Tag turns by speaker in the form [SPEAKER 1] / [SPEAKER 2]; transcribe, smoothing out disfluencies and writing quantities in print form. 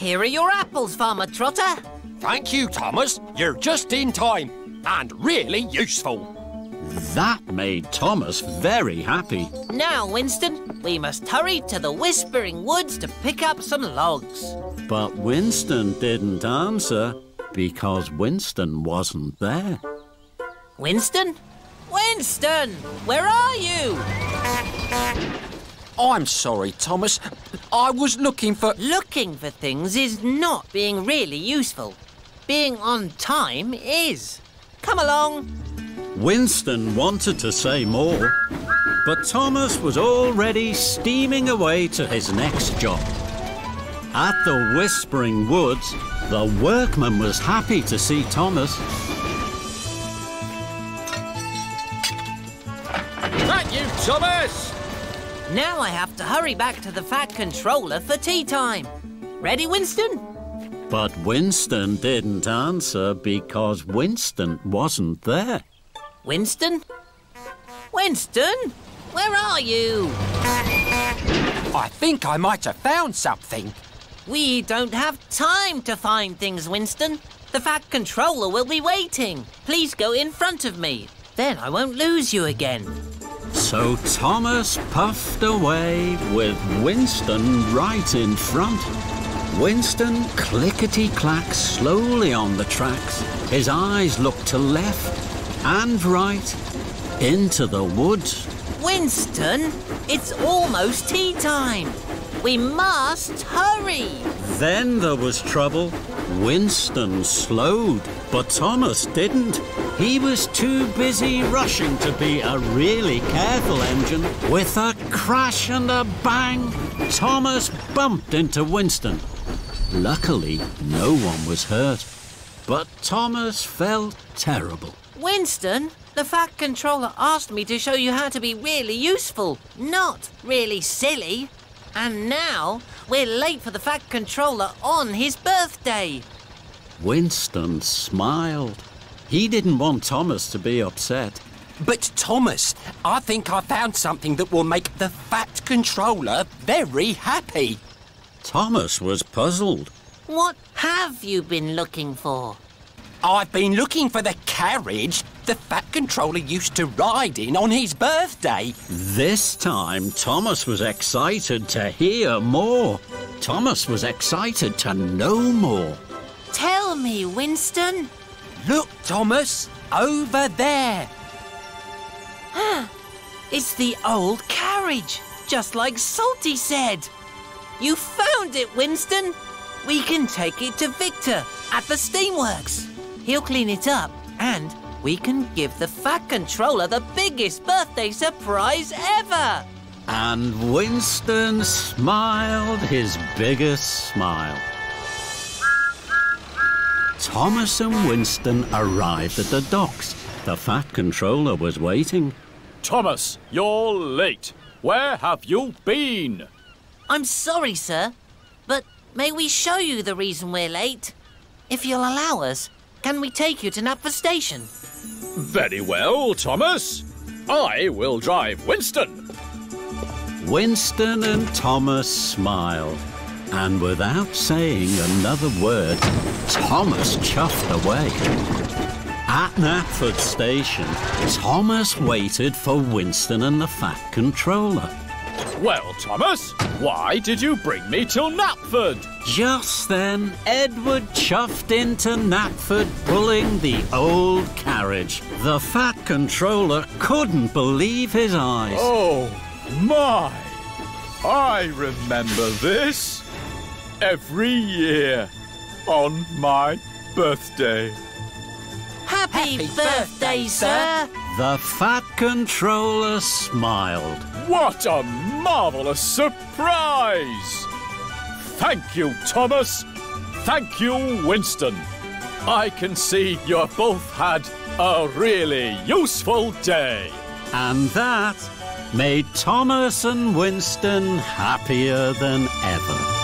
[SPEAKER 1] Here are your apples, Farmer Trotter.
[SPEAKER 2] Thank you, Thomas. You're just in time and really useful.
[SPEAKER 3] That made Thomas very happy.
[SPEAKER 1] Now, Winston, we must hurry to the Whispering Woods to pick up some logs.
[SPEAKER 3] But Winston didn't answer because Winston wasn't there.
[SPEAKER 1] Winston? Winston, where are you?
[SPEAKER 2] I'm sorry, Thomas. I was looking for...
[SPEAKER 1] Looking for things is not being really useful. Being on time is. Come along.
[SPEAKER 3] Winston wanted to say more, but Thomas was already steaming away to his next job. At the Whispering Woods, the workman was happy to see Thomas.
[SPEAKER 2] Thank you, Thomas!
[SPEAKER 1] Now I have to hurry back to the Fat Controller for tea time. Ready, Winston?
[SPEAKER 3] But Winston didn't answer because Winston wasn't there.
[SPEAKER 1] Winston? Winston? Where are you?
[SPEAKER 2] I think I might have found something.
[SPEAKER 1] We don't have time to find things, Winston. The Fat Controller will be waiting. Please go in front of me. Then I won't lose you again.
[SPEAKER 3] So Thomas puffed away with Winston right in front. Winston clickety-clacked slowly on the tracks. His eyes looked to left and right into the woods.
[SPEAKER 1] Winston, it's almost tea time. We must hurry.
[SPEAKER 3] Then there was trouble. Winston slowed, but Thomas didn't. He was too busy rushing to be a really careful engine. With a crash and a bang, Thomas bumped into Winston. Luckily, no one was hurt, but Thomas felt terrible.
[SPEAKER 1] Winston, the Fat Controller asked me to show you how to be really useful, not really silly. And now we're late for the Fat Controller on his birthday.
[SPEAKER 3] Winston smiled. He didn't want Thomas to be upset.
[SPEAKER 2] But, Thomas, I think I found something that will make the Fat Controller very happy.
[SPEAKER 3] Thomas was puzzled.
[SPEAKER 1] What have you been looking for?
[SPEAKER 2] I've been looking for the carriage the Fat Controller used to ride in on his birthday.
[SPEAKER 3] This time, Thomas was excited to hear more. Thomas was excited to know more.
[SPEAKER 1] Tell me, Winston.
[SPEAKER 2] Look, Thomas, over there.
[SPEAKER 1] It's the old carriage, just like Salty said. You found it, Winston. We can take it to Victor at the Steamworks. He'll clean it up and we can give the Fat Controller the biggest birthday surprise ever.
[SPEAKER 3] And Winston smiled his biggest smile. Thomas and Winston arrived at the docks. The Fat Controller was waiting.
[SPEAKER 4] Thomas, you're late. Where have you been?
[SPEAKER 1] I'm sorry, sir, but may we show you the reason we're late? If you'll allow us, can we take you to Knapford Station?
[SPEAKER 4] Very well, Thomas. I will drive Winston.
[SPEAKER 3] Winston and Thomas smiled, and without saying another word, Thomas chuffed away. At Knapford Station, Thomas waited for Winston and the Fat Controller.
[SPEAKER 4] Well, Thomas, why did you bring me till Knapford?
[SPEAKER 3] Just then, Edward chuffed into Knapford pulling the old carriage. The Fat Controller couldn't believe his eyes.
[SPEAKER 4] Oh, my! I remember this. Every year on my birthday.
[SPEAKER 1] Happy birthday, sir!
[SPEAKER 3] The Fat Controller smiled.
[SPEAKER 4] What a marvellous surprise! Thank you, Thomas. Thank you, Winston. I can see you both had a really useful day.
[SPEAKER 3] And that made Thomas and Winston happier than ever.